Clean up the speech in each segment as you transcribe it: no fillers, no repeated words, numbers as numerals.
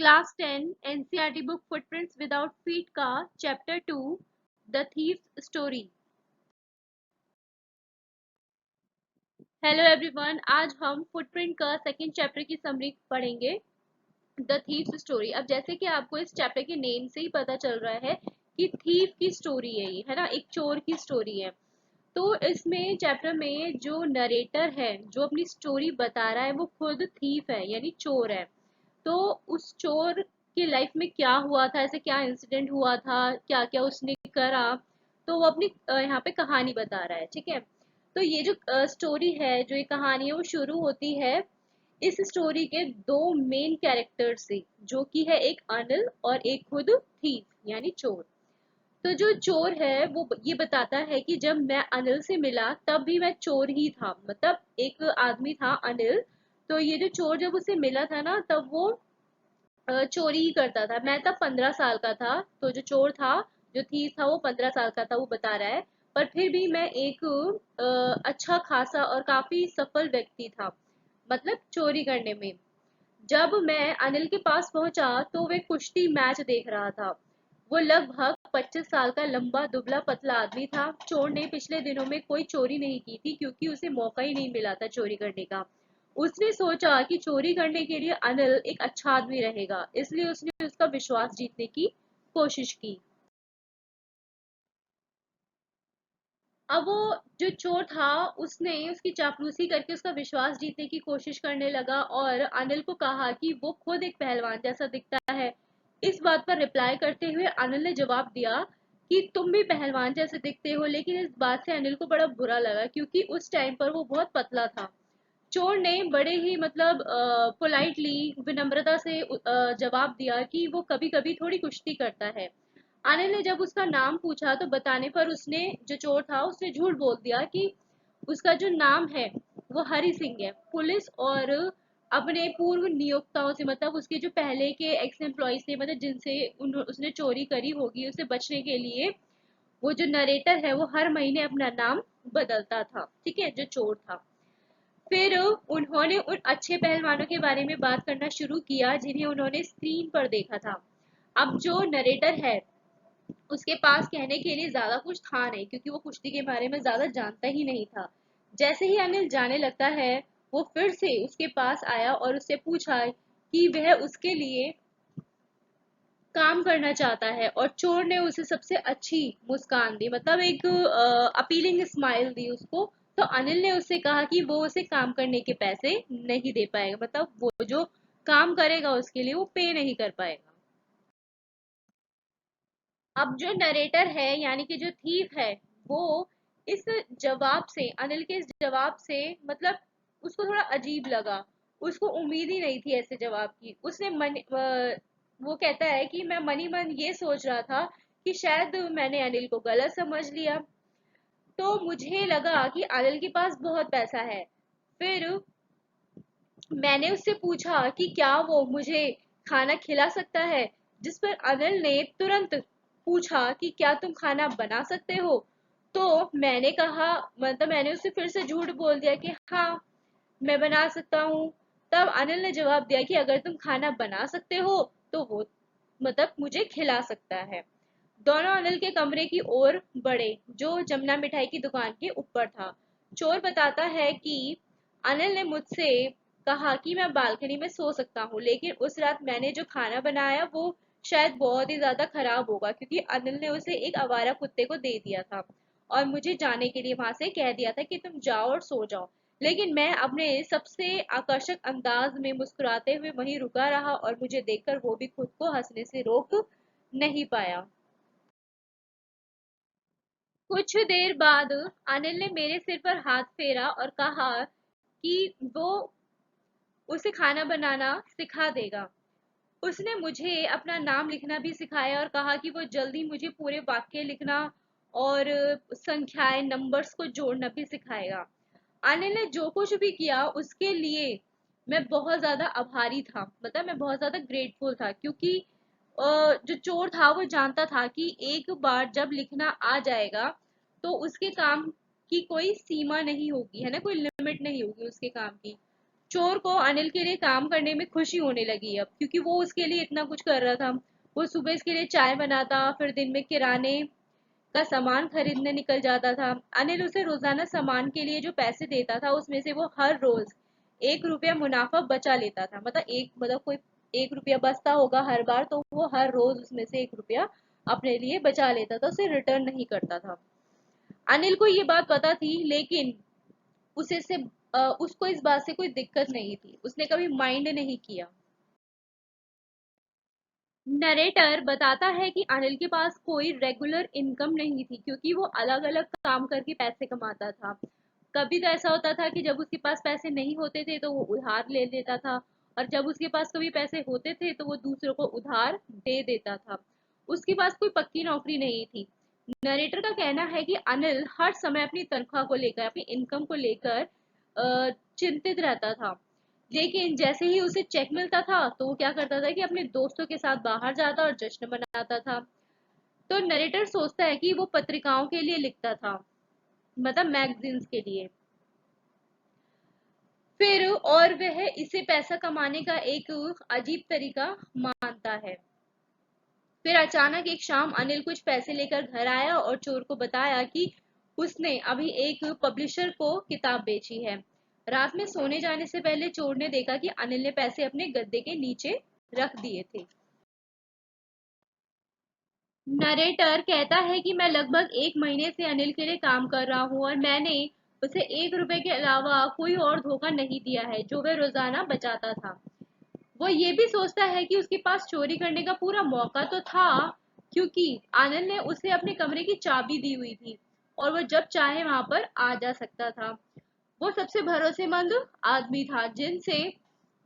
Class 10 NCERT book footprints without feet का chapter 2 the thief's story. Hello everyone, आज हम footprint का second chapter की समरी पढ़ेंगे, द थीव्स स्टोरी। अब जैसे कि आपको इस चैप्टर के नेम से ही पता चल रहा है कि थीव की स्टोरी है, ये है ना, एक चोर की स्टोरी है। तो इसमें चैप्टर में जो नरेटर है, जो अपनी स्टोरी बता रहा है, वो खुद थीफ है यानी चोर है। तो उस चोर की लाइफ में क्या हुआ था, ऐसे क्या इंसिडेंट हुआ था, क्या क्या उसने करा, तो वो अपनी यहाँ पे कहानी बता रहा है। ठीक है, तो ये जो स्टोरी है, जो ये कहानी है, वो शुरू होती है इस स्टोरी के दो मेन कैरेक्टर से, जो कि है एक अनिल और एक खुद थीफ यानी चोर। तो जो चोर है वो ये बताता है कि जब मैं अनिल से मिला तब भी मैं चोर ही था, मतलब एक आदमी था अनिल। तो ये जो चोर जब उसे मिला था ना, तब वो चोरी ही करता था। मैं तब 15 साल का था, तो जो चोर था, जो थीफ था, वो 15 साल का था, वो बता रहा है। पर फिर भी मैं एक अच्छा खासा और काफी सफल व्यक्ति था, मतलब चोरी करने में। जब मैं अनिल के पास पहुंचा तो वे कुश्ती मैच देख रहा था। वो लगभग 25 साल का लंबा दुबला पतला आदमी था। चोर ने पिछले दिनों में कोई चोरी नहीं की थी, क्योंकि उसे मौका ही नहीं मिला था चोरी करने का। उसने सोचा कि चोरी करने के लिए अनिल एक अच्छा आदमी रहेगा, इसलिए उसने उसका विश्वास जीतने की कोशिश की। अब वो जो चोर था, उसने उसकी चापलूसी करके उसका विश्वास जीतने की कोशिश करने लगा और अनिल को कहा कि वो खुद एक पहलवान जैसा दिखता है। इस बात पर रिप्लाई करते हुए अनिल ने जवाब दिया कि तुम भी पहलवान जैसे दिखते हो। लेकिन इस बात से अनिल को बड़ा बुरा लगा, क्योंकि उस टाइम पर वो बहुत पतला था। चोर ने बड़े ही मतलब पोलाइटली, विनम्रता से जवाब दिया कि वो कभी कभी थोड़ी कुश्ती करता है। अनिल ने जब उसका नाम पूछा तो बताने पर उसने, जो चोर था, उसने झूठ बोल दिया कि उसका जो नाम है वो हरि सिंह है। पुलिस और अपने पूर्व नियोक्ताओं से, मतलब उसके जो पहले के एक्स एम्प्लॉयज थे, मतलब जिनसे उसने चोरी करी होगी, उसे बचने के लिए वो जो नरेटर है वो हर महीने अपना नाम बदलता था। ठीक है, जो चोर था। फिर उन्होंने उन अच्छे पहलवानों के बारे में बात करना शुरू किया जिन्हें उन्होंने स्क्रीन पर देखा था। अब जो नरेटर है, उसके पास कहने के लिए ज्यादा कुछ था नहीं, क्योंकि वो कुश्ती के बारे में ज्यादा जानता ही नहीं था। जैसे ही अनिल जाने लगता है, वो फिर से उसके पास आया और उससे पूछा कि वह उसके लिए काम करना चाहता है, और चोर ने उसे सबसे अच्छी मुस्कान दी, मतलब एक अपीलिंग स्माइल दी उसको। तो अनिल ने उससे कहा कि वो उसे काम करने के पैसे नहीं दे पाएगा, मतलब वो जो काम करेगा उसके लिए वो पे नहीं कर पाएगा। अब जो नरेटर है यानी कि जो थीफ है, वो इस जवाब से, अनिल के इस जवाब से, मतलब उसको थोड़ा अजीब लगा। उसको उम्मीद ही नहीं थी ऐसे जवाब की। उसने वो कहता है कि मैं मनी मन ये सोच रहा था कि शायद मैंने अनिल को गलत समझ लिया। तो मुझे लगा कि अनिल के पास बहुत पैसा है। फिर मैंने उससे पूछा कि क्या वो मुझे खाना खिला सकता है, जिस पर अनिल ने तुरंत पूछा कि क्या तुम खाना बना सकते हो। तो मैंने कहा, मतलब मैंने उससे फिर से झूठ बोल दिया कि हाँ, मैं बना सकता हूँ। तब अनिल ने जवाब दिया कि अगर तुम खाना बना सकते हो तो वो, मतलब मुझे खिला सकता है। दोनों अनिल के कमरे की ओर बढ़े, जो जमुना मिठाई की दुकान के ऊपर था। चोर बताता है कि अनिल ने मुझसे कहा कि मैं बालकनी में सो सकता हूँ, लेकिन उस रात मैंने जो खाना बनाया वो शायद बहुत ही ज्यादा खराब होगा, क्योंकि अनिल ने उसे एक आवारा कुत्ते को दे दिया था और मुझे जाने के लिए वहां से कह दिया था कि तुम जाओ और सो जाओ। लेकिन मैं अपने सबसे आकर्षक अंदाज में मुस्कुराते हुए वहीं रुका रहा, और मुझे देखकर वो भी खुद को हंसने से रोक नहीं पाया। कुछ देर बाद अनिल ने मेरे सिर पर हाथ फेरा और कहा कि वो उसे खाना बनाना सिखा देगा। उसने मुझे अपना नाम लिखना भी सिखाया और कहा कि वो जल्दी मुझे पूरे वाक्य लिखना और संख्याएं, नंबर्स को जोड़ना भी सिखाएगा। अनिल ने जो कुछ भी किया उसके लिए मैं बहुत ज्यादा आभारी था, मतलब मैं बहुत ज्यादा ग्रेटफुल था, क्योंकि जो चोर था वो जानता था कि एक बार जब लिखना आ जाएगा तो उसके काम की कोई सीमा नहीं होगी, है ना, कोई लिमिट नहीं होगी उसके काम की। चोर को अनिल के लिए काम करने में खुशी होने लगी अब, क्योंकि वो उसके लिए इतना कुछ कर रहा था। वो सुबह इसके लिए चाय बनाता, फिर दिन में किराने का सामान खरीदने निकल जाता था। अनिल उसे रोजाना सामान के लिए जो पैसे देता था उसमें से वो हर रोज 1 रुपया मुनाफा बचा लेता था। मतलब कोई 1 रुपया बचता होगा हर बार, तो वो हर रोज उसमें से 1 रुपया अपने लिए बचा लेता था, उसे रिटर्न नहीं करता था। अनिल को ये बात पता थी, लेकिन उसे से उसको इस बात से कोई दिक्कत नहीं थी, उसने कभी माइंड नहीं किया। नरेटर बताता है कि अनिल के पास कोई रेगुलर इनकम नहीं थी, क्योंकि वो अलग अलग काम करके पैसे कमाता था। कभी तो ऐसा होता था कि जब उसके पास पैसे नहीं होते थे तो वो उधार ले लेता था, और जब उसके पास कभी पैसे होते थे तो वो दूसरों को उधार दे देता था। उसके पास कोई पक्की नौकरी नहीं थी। नरेटर का कहना है कि अनिल हर समय अपनी तनख्वाह को लेकर, अपनी इनकम को लेकर चिंतित रहता था। लेकिन जैसे ही उसे चेक मिलता था तो वो क्या करता था कि अपने दोस्तों के साथ बाहर जाता और जश्न मनाता था। तो नरेटर सोचता है कि वो पत्रिकाओं के लिए लिखता था, मतलब मैगजीन्स के लिए। फिर और वह इसे पैसा कमाने का एक अजीब तरीका मानता है। फिर अचानक एक शाम अनिल कुछ पैसे लेकर घर आया और चोर को बताया कि उसने अभी एक पब्लिशर को किताब बेची है। रात में सोने जाने से पहले चोर ने देखा कि अनिल ने पैसे अपने गद्दे के नीचे रख दिए थे। नरेटर कहता है कि मैं लगभग 1 महीने से अनिल के लिए काम कर रहा हूँ और मैंने उसे 1 रुपए के अलावा कोई और धोखा नहीं दिया है जो वह रोजाना बचाता था। वो ये भी सोचता है कि उसके पास चोरी करने का पूरा मौका तो था, क्योंकि आनंद ने उसे अपने कमरे की चाबी दी हुई थी और वो जब चाहे वहां पर आ जा सकता था। वो सबसे भरोसेमंद आदमी था जिनसे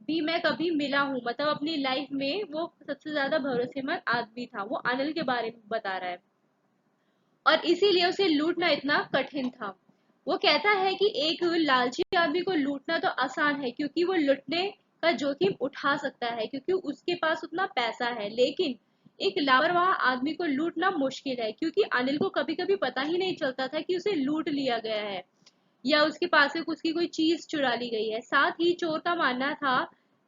भी मैं कभी मिला हूँ, मतलब अपनी लाइफ में वो सबसे ज्यादा भरोसेमंद आदमी था। वो अनिल के बारे में बता रहा है और इसीलिए उसे लूटना इतना कठिन था। वो कहता है कि एक लालची आदमी को लूटना तो आसान है, क्योंकि वो लूटने का जोखिम उठा सकता है क्योंकि उसके पास उतना पैसा है। लेकिन एक लापरवाह आदमी को लूटना मुश्किल है, क्योंकि अनिल को कभी कभी पता ही नहीं चलता था कि उसे लूट लिया गया है या उसके पास से उसकी कोई चीज चुरा ली गई है। साथ ही चोर का मानना था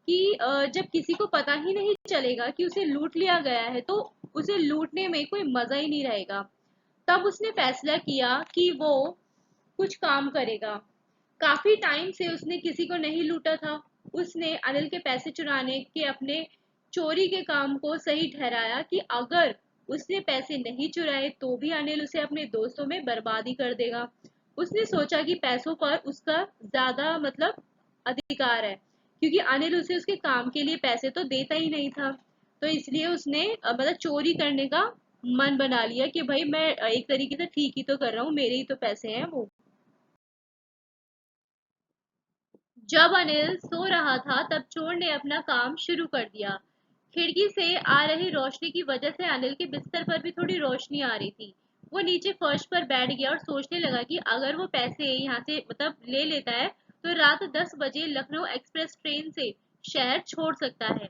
कि जब किसी को पता ही नहीं चलेगा कि उसे लूट लिया गया है तो उसे लूटने में कोई मजा ही नहीं रहेगा। तब उसने फैसला किया कि वो कुछ काम करेगा। काफी टाइम से उसने किसी को नहीं लूटा था। उसने अनिल के पैसे चुराने के अपने चोरी के काम को सही ठहराया कि अगर उसने पैसे नहीं चुराए तो भी अनिल उसे अपने दोस्तों में बर्बादी कर देगा। उसने सोचा कि पैसों पर उसका ज्यादा मतलब अधिकार है, क्योंकि अनिल उसे उसके काम के लिए पैसे तो देता ही नहीं था। तो इसलिए उसने मतलब चोरी करने का मन बना लिया कि भाई मैं एक तरीके से ठीक ही तो कर रहा हूँ, मेरे ही तो पैसे हैं वो। जब अनिल सो रहा था तब चोर ने अपना काम शुरू कर दिया। खिड़की से आ रही रोशनी की वजह से अनिल के बिस्तर पर भी थोड़ी रोशनी आ रही थी। वो नीचे फर्श पर बैठ गया और सोचने लगा कि अगर वो पैसे यहाँ से मतलब ले लेता है तो रात 10 बजे लखनऊ एक्सप्रेस ट्रेन से शहर छोड़ सकता है।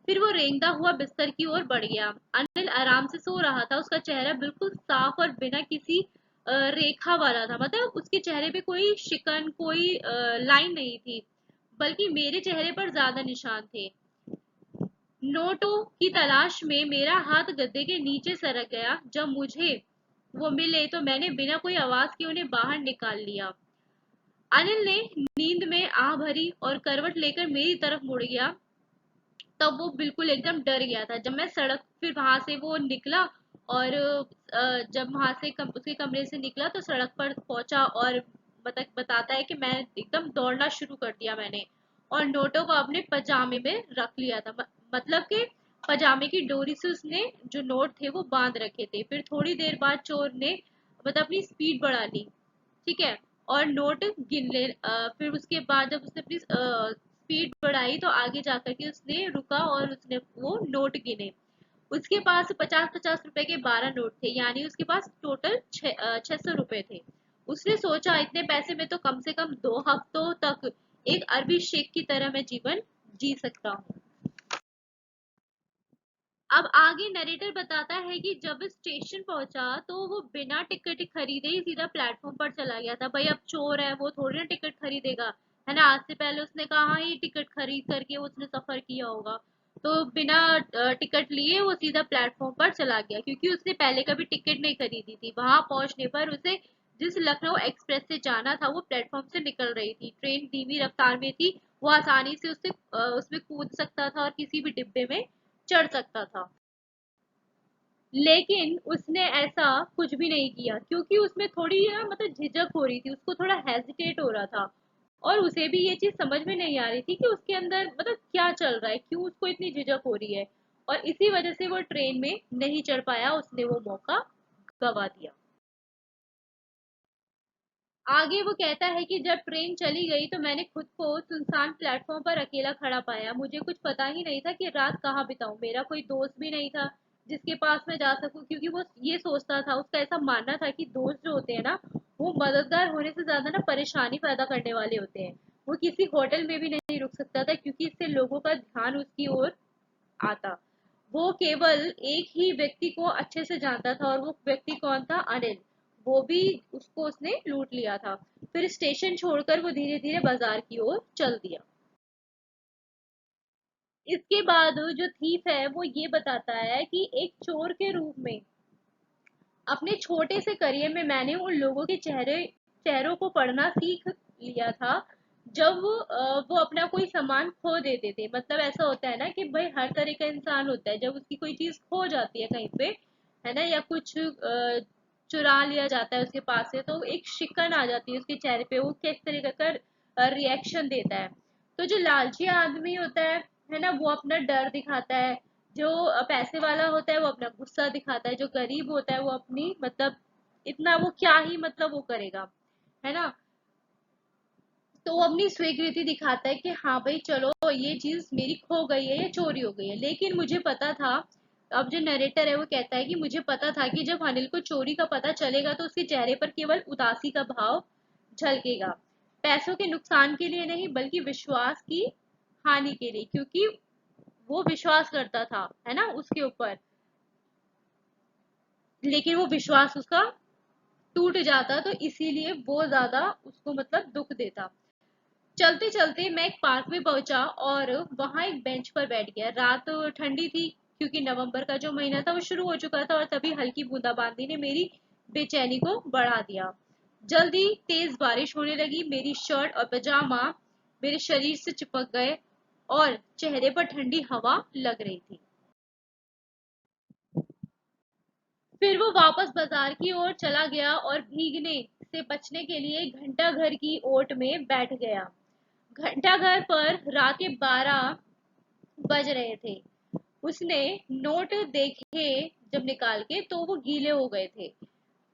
फिर वो रेंगता हुआ बिस्तर की ओर बढ़ गया। अनिल आराम से सो रहा था, उसका चेहरा बिल्कुल साफ और बिना किसी रेखा वाला था, मतलब उसके चेहरे पे कोई शिकन, कोई लाइन नहीं थी, बल्कि मेरे चेहरे पर ज्यादा निशान थे। नोटों की तलाश में मेरा हाथ गद्दे के नीचे सरक गया। जब मुझे वो मिले तो मैंने बिना कोई आवाज के उन्हें बाहर निकाल लिया। अनिल ने नींद में आह भरी और करवट लेकर मेरी तरफ मुड़ गया। तब वो बिल्कुल एकदम डर गया था। जब मैं सड़क फिर वहां से वो निकला और जब वहां से उसके कमरे से निकला तो सड़क पर पहुंचा और बताता है कि मैं एकदम दौड़ना शुरू कर दिया मैंने, और नोटों को अपने पजामे में रख लिया था। मतलब कि पजामे की डोरी से उसने जो नोट थे वो बांध रखे थे। फिर थोड़ी देर बाद चोर ने मतलब अपनी स्पीड बढ़ा ली, ठीक है, और नोट फिर उसके बाद जब उसने अपनी स्पीड बढ़ाई तो आगे जाकर के उसने रुका और उसने वो नोट गिने। उसके पास 50-50 रुपए के 12 नोट थे, यानी उसके पास टोटल 600 रुपए थे। उसने सोचा इतने पैसे में तो कम से कम 2 हफ्तों तक एक अरबी शेख की तरह मैं जीवन जी सकता हूँ। अब आगे नरेटर बताता है कि जब स्टेशन पहुंचा तो वो बिना टिकट खरीदे ही सीधा प्लेटफॉर्म पर चला गया था। भाई अब चोर है, वो थोड़ी ना टिकट खरीदेगा, है ना। आज से पहले उसने कहाँ ही टिकट खरीद करके उसने सफर किया होगा। तो बिना टिकट लिए वो सीधा प्लेटफॉर्म पर चला गया, क्योंकि उसने पहले कभी टिकट नहीं खरीदी थी। वहां पहुंचने पर उसे जिस लखनऊ एक्सप्रेस से जाना था वो प्लेटफॉर्म से निकल रही थी। ट्रेन धीमी रफ्तार में थी, वो आसानी से उसमें कूद सकता था और किसी भी डिब्बे में चढ़ सकता था। लेकिन उसने ऐसा कुछ भी नहीं किया, क्योंकि उसमें थोड़ी ना मतलब झिझक हो रही थी, उसको थोड़ा हेजिटेट हो रहा था। और उसे भी ये चीज समझ में नहीं आ रही थी कि उसके अंदर मतलब क्या चल रहा है, क्यों उसको इतनी झिझक हो रही है। और इसी वजह से वो ट्रेन में नहीं चढ़ पाया, उसने वो मौका गवा दिया। आगे वो कहता है कि जब ट्रेन चली गई तो मैंने खुद को सुनसान प्लेटफॉर्म पर अकेला खड़ा पाया। मुझे कुछ पता ही नहीं था कि रात कहाँ बिताऊं। मेरा कोई दोस्त भी नहीं था जिसके पास मैं जा सकूं, क्योंकि वो ये सोचता था, उसका ऐसा मानना था कि दोस्त जो होते हैं ना, वो मददगार होने से ज्यादा ना परेशानी पैदा करने वाले होते हैं। वो किसी होटल में भी नहीं रुक सकता था, क्योंकि इससे लोगों का ध्यान उसकी ओर आता। वो केवल एक ही व्यक्ति को अच्छे से जानता था, और वो व्यक्ति कौन था? अनिल। वो भी उसको उसने लूट लिया था। फिर स्टेशन छोड़कर वो धीरे धीरे बाजार की ओर चल दिया। इसके बाद जो थीफ है वो ये बताता है कि एक चोर के रूप में अपने छोटे से करियर में मैंने उन लोगों के चेहरों को पढ़ना सीख लिया था जब वो अपना कोई सामान खो देते थे। मतलब ऐसा होता है ना कि भाई हर तरह का इंसान होता है, जब उसकी कोई चीज खो जाती है कहीं पे, है ना, या कुछ चुरा लिया जाता है उसके पास से, तो एक शिकन आ जाती है उसके चेहरे पे, वो किस तरीके का रिएक्शन देता है। तो जो लालची आदमी होता है ना, वो अपना डर दिखाता है। जो पैसे वाला होता है वो अपना गुस्सा दिखाता है। जो गरीब होता है वो अपनी मतलब इतना वो क्या ही मतलब वो करेगा, है ना। तो वो अपनी स्वीकृति दिखाता है कि हाँ भाई चलो ये चीज मेरी खो गई है या चोरी हो गई है। लेकिन मुझे पता था, अब जो नरेटर है वो कहता है कि मुझे पता था कि जब अनिल को चोरी का पता चलेगा तो उसके चेहरे पर केवल उदासी का भाव झलकेगा। पैसों के नुकसान के लिए नहीं, बल्कि विश्वास की हानि के लिए, क्योंकि वो विश्वास करता था, है ना, उसके ऊपर। लेकिन वो विश्वास उसका टूट जाता, तो इसीलिए वो ज्यादा उसको मतलब दुख देता। चलते चलते मैं एक पार्क में पहुंचा और वहां एक बेंच पर बैठ गया। रात ठंडी थी, क्योंकि नवंबर का जो महीना था वो शुरू हो चुका था, और तभी हल्की बूंदाबांदी ने मेरी बेचैनी को बढ़ा दिया। जल्दी तेज बारिश होने लगी। मेरी शर्ट और पजामा मेरे शरीर से चिपक गए और चेहरे पर ठंडी हवा लग रही थी। फिर वो वापस बाजार की ओर चला गया और भीगने से बचने के लिए घंटा घर की ओट में बैठ गया। घंटा घर पर रात के 12 बज रहे थे। उसने नोट देखे जब निकाल के, तो वो गीले हो गए थे।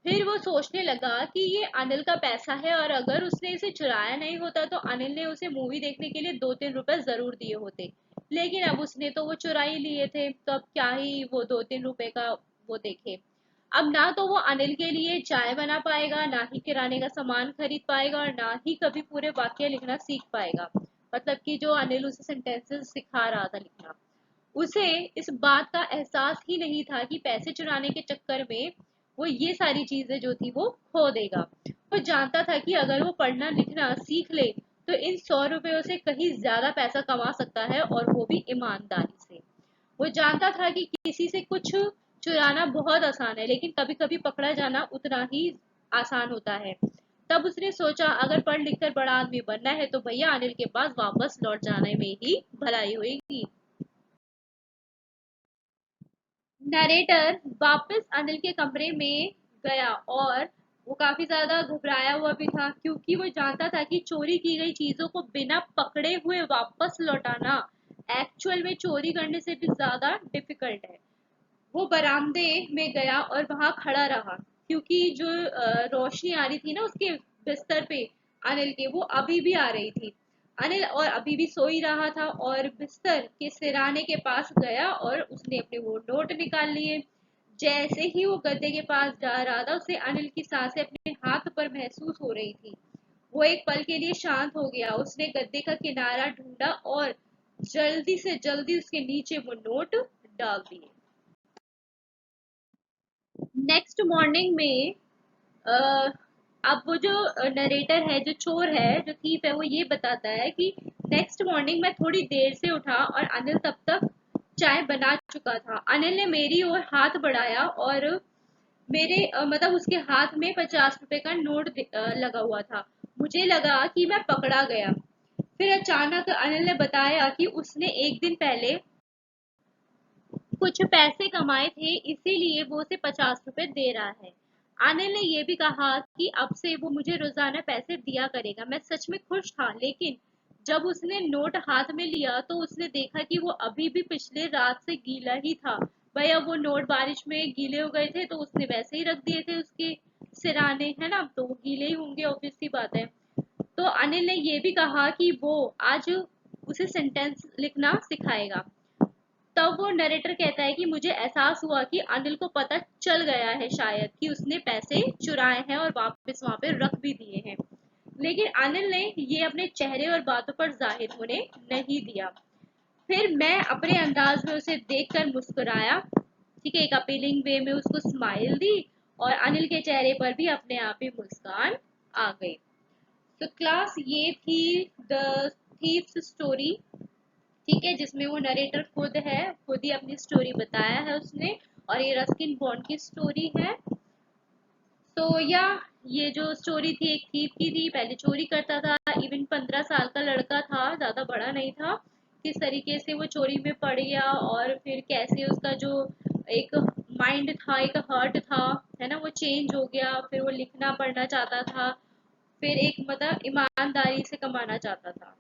फिर वो सोचने लगा कि ये अनिल का पैसा है, और अगर उसने इसे चुराया नहीं होता तो अनिल ने उसे मूवी देखने के लिए 2-3 रुपए जरूर दिए होते। लेकिन अब उसने तो वो चुरा ही लिए थे, तो अब क्या ही वो 2-3 रुपए का वो देखे। अब ना तो वो अनिल के लिए चाय बना पाएगा, ना ही किराने का सामान खरीद पाएगा, और ना ही कभी पूरे वाक्य लिखना सीख पाएगा। मतलब कि जो अनिल उसे सेंटेंसेस सिखा रहा था लिखना, उसे इस बात का एहसास ही नहीं था कि पैसे चुराने के चक्कर में वो ये सारी चीजें जो थी वो खो देगा। वो जानता था कि अगर वो पढ़ना लिखना सीख ले तो इन 100 रुपयों से कहीं ज्यादा पैसा कमा सकता है, और वो भी ईमानदारी से। वो जानता था कि किसी से कुछ चुराना बहुत आसान है, लेकिन कभी कभी पकड़ा जाना उतना ही आसान होता है। तब उसने सोचा, अगर पढ़ लिख कर बड़ा आदमी बनना है तो भैया अनिल के पास वापस लौट जाने में ही भलाई होगी। नरेटर वापस अनिल के कमरे में गया, और वो काफी ज्यादा घबराया हुआ भी था, क्योंकि वो जानता था कि चोरी की गई चीजों को बिना पकड़े हुए वापस लौटाना एक्चुअल में चोरी करने से भी ज्यादा डिफिकल्ट है। वो बरामदे में गया और वहां खड़ा रहा, क्योंकि जो रोशनी आ रही थी ना उसके बिस्तर पे अनिल के, वो अभी भी आ रही थी। अनिल और अभी भी सो ही रहा था, और बिस्तर के सिराने के पास गया और उसने अपने वो नोट निकाल लिए। जैसे ही वो गद्दे के पास जा रहा था, उसे अनिल की सांसें अपने हाथ पर महसूस हो रही थी। वो एक पल के लिए शांत हो गया। उसने गद्दे का किनारा ढूंढा और जल्दी से जल्दी उसके नीचे वो नोट डाल दिए। नेक्स्ट मॉर्निंग में अब वो जो नरेटर है, जो चोर है, जो थीफ है, वो ये बताता है कि नेक्स्ट मॉर्निंग मैं थोड़ी देर से उठा और अनिल तब तक चाय बना चुका था। अनिल ने मेरी ओर हाथ बढ़ाया और मेरे मतलब उसके हाथ में 50 रुपए का नोट लगा हुआ था। मुझे लगा कि मैं पकड़ा गया। फिर अचानक अनिल ने बताया कि उसने एक दिन पहले कुछ पैसे कमाए थे, इसीलिए वो उसे 50 रुपए दे रहा है। अनिल ने ये भी कहा कि अब से वो मुझे रोजाना पैसे दिया करेगा। मैं सच में खुश था, लेकिन जब उसने नोट हाथ में लिया तो उसने देखा कि वो अभी भी पिछले रात से गीला ही था। भाई अब वो नोट बारिश में गीले हो गए थे तो उसने वैसे ही रख दिए थे उसके सिराने, है ना, तो वो गीले ही होंगे, ऑब्वियस सी बात है। तो अनिल ने ये भी कहा कि वो आज उसे सेंटेंस लिखना सिखाएगा। तब वो नरेटर कहता है कि मुझे एहसास हुआ कि अनिल को पता चल गया है शायद कि उसने पैसे चुराए हैं और वापस वहां पे रख भी दिए हैं। लेकिन अनिल ने ये अपने चेहरे और बातों पर जाहिर होने नहीं दिया। फिर मैं अपने अंदाज में उसे देखकर मुस्कुराया, ठीक है, एक अपीलिंग वे में उसको स्माइल दी और अनिल के चेहरे पर भी अपने आप ही मुस्कान आ गई। तो क्लास ये थी द थीव्स स्टोरी, ठीक है, जिसमें वो नरेटर खुद है, खुद ही अपनी स्टोरी बताया है उसने, और ये रस्किन बॉन्ड की स्टोरी है। तो या ये जो स्टोरी थी एक थीव की थी, पहले चोरी करता था, इवन 15 साल का लड़का था, ज्यादा बड़ा नहीं था। किस तरीके से वो चोरी में पड़ गया और फिर कैसे उसका जो एक माइंड था, एक हार्ट था, है ना, वो चेंज हो गया। फिर वो लिखना पढ़ना चाहता था, फिर एक मतलब ईमानदारी से कमाना चाहता था।